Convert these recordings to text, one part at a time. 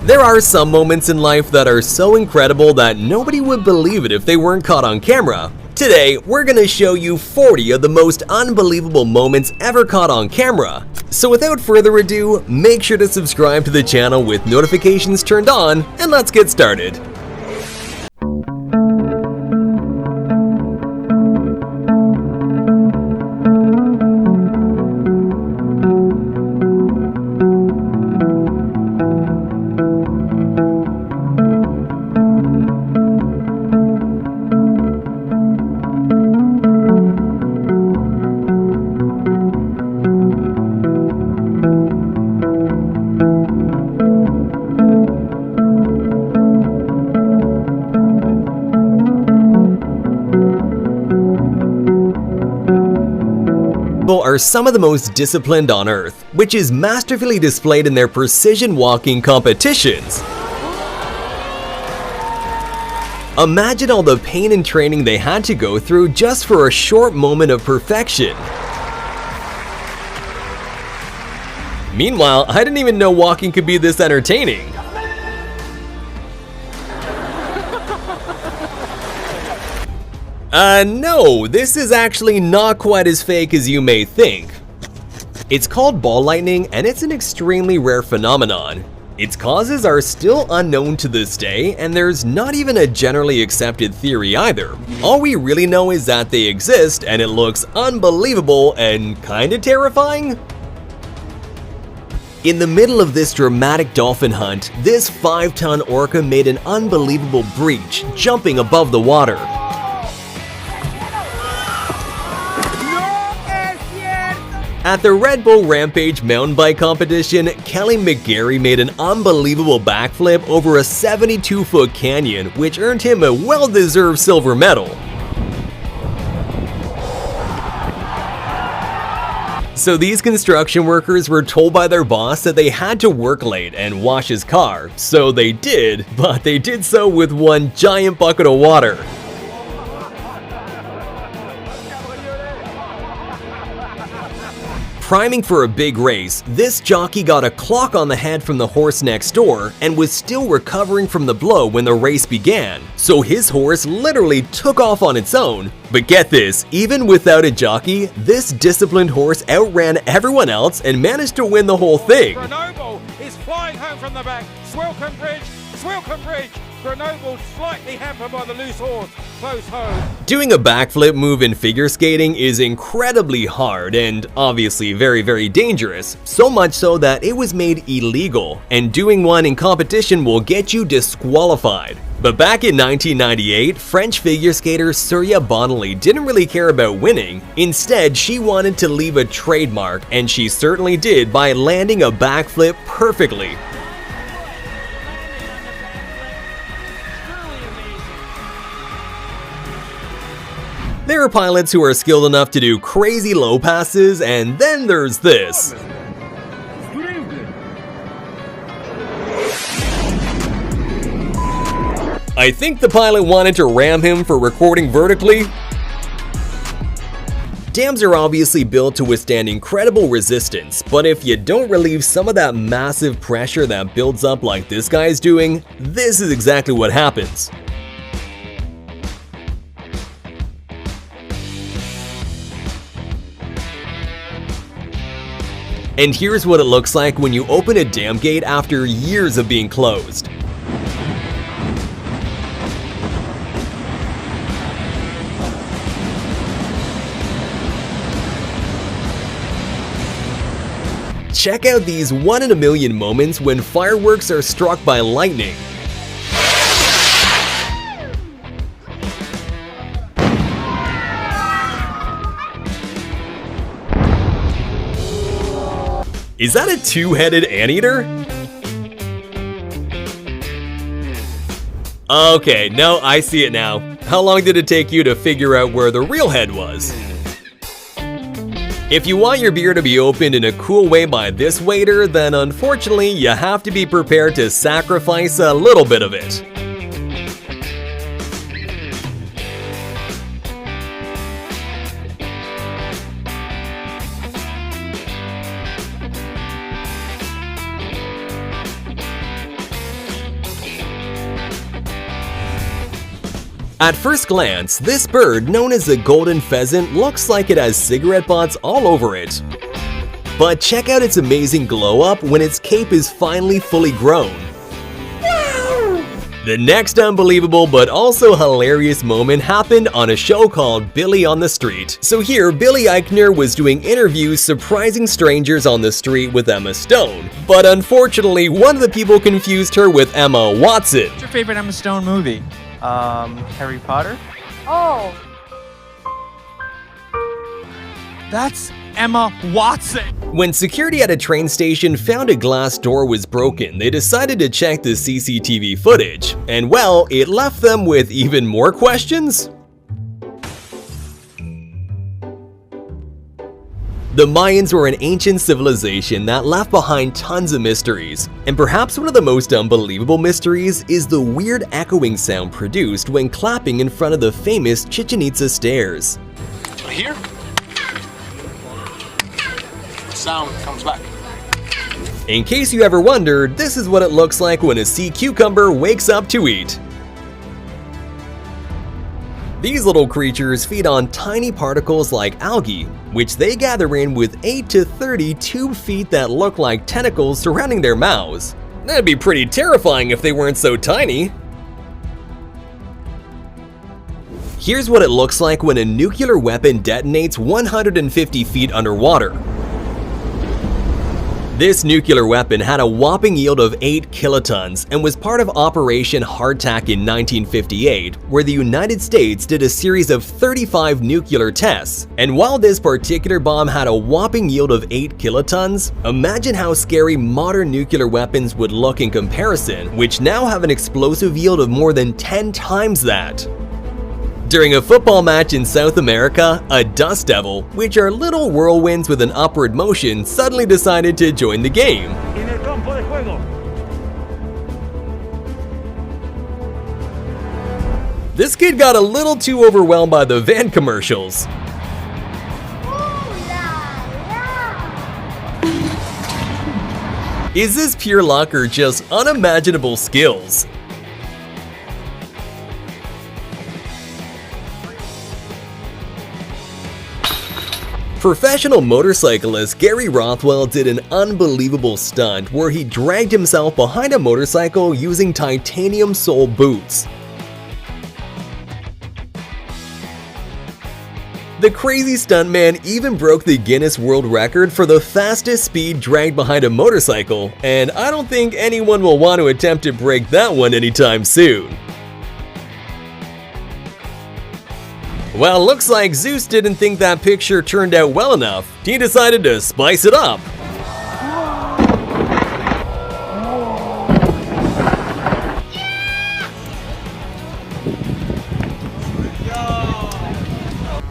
There are some moments in life that are so incredible that nobody would believe it if they weren't caught on camera. Today, we're gonna show you 40 of the most unbelievable moments ever caught on camera. So without further ado, make sure to subscribe to the channel with notifications turned on, and let's get started. Are some of the most disciplined on earth, which is masterfully displayed in their precision walking competitions. Imagine all the pain and training they had to go through just for a short moment of perfection. Meanwhile, I didn't even know walking could be this entertaining. No, this is actually not quite as fake as you may think. It's called ball lightning, and it's an extremely rare phenomenon. Its causes are still unknown to this day, and there's not even a generally accepted theory either. All we really know is that they exist, and it looks unbelievable and kinda terrifying. In the middle of this dramatic dolphin hunt, this 5-ton orca made an unbelievable breach, jumping above the water. At the Red Bull Rampage mountain bike competition, Kelly McGarry made an unbelievable backflip over a 72-foot canyon, which earned him a well-deserved silver medal. So these construction workers were told by their boss that they had to work late and wash his car, so they did, but they did so with one giant bucket of water. Priming for a big race, this jockey got a clock on the head from the horse next door and was still recovering from the blow when the race began, so his horse literally took off on its own. But get this, even without a jockey, this disciplined horse outran everyone else and managed to win the whole thing. Grenoble is flying home from the back. Swilcan Bridge. Grenoble slightly hampered by the loose horse. Close home. Doing a backflip move in figure skating is incredibly hard and obviously very dangerous, so much so that it was made illegal, and doing one in competition will get you disqualified. But back in 1998, French figure skater Surya Bonelli didn't really care about winning. Instead, she wanted to leave a trademark, and she certainly did by landing a backflip perfectly. There are pilots who are skilled enough to do crazy low passes, and then there's this. I think the pilot wanted to ram him for recording vertically. Dams are obviously built to withstand incredible resistance, but if you don't relieve some of that massive pressure that builds up like this guy's doing, this is exactly what happens. And here's what it looks like when you open a dam gate after years of being closed. Check out these 1 in a million moments when fireworks are struck by lightning. Is that a two-headed anteater? Okay, no, I see it now. How long did it take you to figure out where the real head was? If you want your beer to be opened in a cool way by this waiter, then unfortunately you have to be prepared to sacrifice a little bit of it. At first glance, this bird, known as the golden pheasant, looks like it has cigarette butts all over it. But check out its amazing glow up when its cape is finally fully grown. The next unbelievable but also hilarious moment happened on a show called Billy on the Street. So here, Billy Eichner was doing interviews surprising strangers on the street with Emma Stone. But unfortunately, one of the people confused her with Emma Watson. What's your favorite Emma Stone movie? Harry Potter? Oh. That's Emma Watson. When security at a train station found a glass door was broken, they decided to check the CCTV footage. And well, it left them with even more questions. The Mayans were an ancient civilization that left behind tons of mysteries, and perhaps one of the most unbelievable mysteries is the weird echoing sound produced when clapping in front of the famous Chichen Itza stairs. Here, sound comes back. In case you ever wondered, this is what it looks like when a sea cucumber wakes up to eat. These little creatures feed on tiny particles like algae, which they gather in with 8 to 30 tube feet that look like tentacles surrounding their mouths. That'd be pretty terrifying if they weren't so tiny. Here's what it looks like when a nuclear weapon detonates 150 feet underwater. This nuclear weapon had a whopping yield of 8 kilotons and was part of Operation Hardtack in 1958, where the United States did a series of 35 nuclear tests. And while this particular bomb had a whopping yield of 8 kilotons, imagine how scary modern nuclear weapons would look in comparison, which now have an explosive yield of more than 10 times that. During a football match in South America, a dust devil, which are little whirlwinds with an upward motion, suddenly decided to join the game. This kid got a little too overwhelmed by the van commercials. Is this pure luck or just unimaginable skills? Professional motorcyclist Gary Rothwell did an unbelievable stunt where he dragged himself behind a motorcycle using titanium sole boots. The crazy stuntman even broke the Guinness World Record for the fastest speed dragged behind a motorcycle, and I don't think anyone will want to attempt to break that one anytime soon. Well, looks like Zeus didn't think that picture turned out well enough. He decided to spice it up.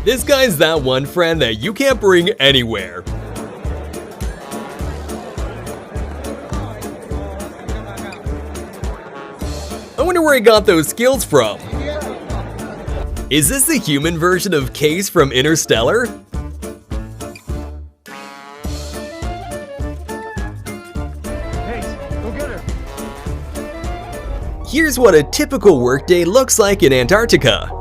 This guy's that one friend that you can't bring anywhere. I wonder where he got those skills from. Is this the human version of Case from Interstellar? Here's what a typical workday looks like in Antarctica.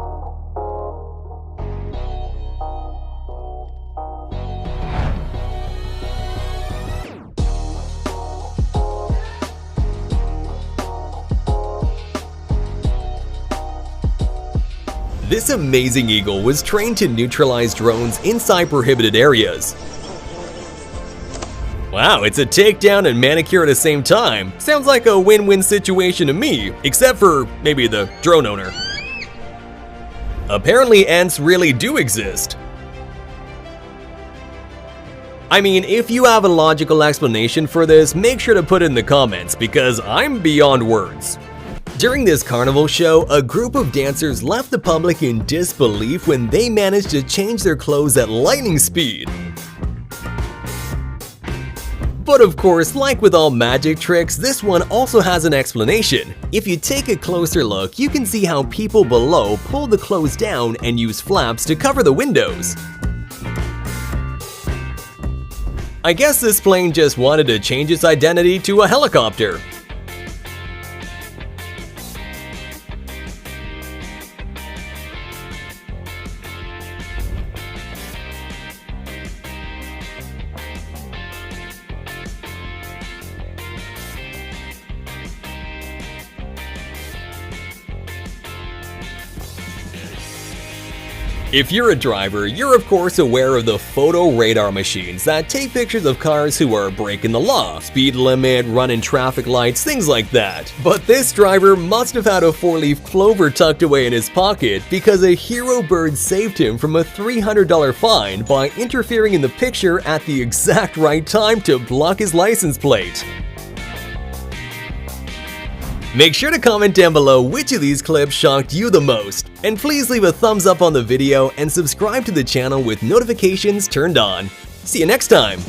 This amazing eagle was trained to neutralize drones inside prohibited areas. Wow, it's a takedown and manicure at the same time. Sounds like a win-win situation to me, except for maybe the drone owner. Apparently ants really do exist. I mean, if you have a logical explanation for this, make sure to put it in the comments because I'm beyond words. During this carnival show, a group of dancers left the public in disbelief when they managed to change their clothes at lightning speed. But of course, like with all magic tricks, this one also has an explanation. If you take a closer look, you can see how people below pull the clothes down and use flaps to cover the windows. I guess this plane just wanted to change its identity to a helicopter. If you're a driver, you're of course aware of the photo radar machines that take pictures of cars who are breaking the law, speed limit, running traffic lights, things like that. But this driver must have had a 4-leaf clover tucked away in his pocket because a hero bird saved him from a $300 fine by interfering in the picture at the exact right time to block his license plate. Make sure to comment down below which of these clips shocked you the most, and please leave a thumbs up on the video and subscribe to the channel with notifications turned on. See you next time!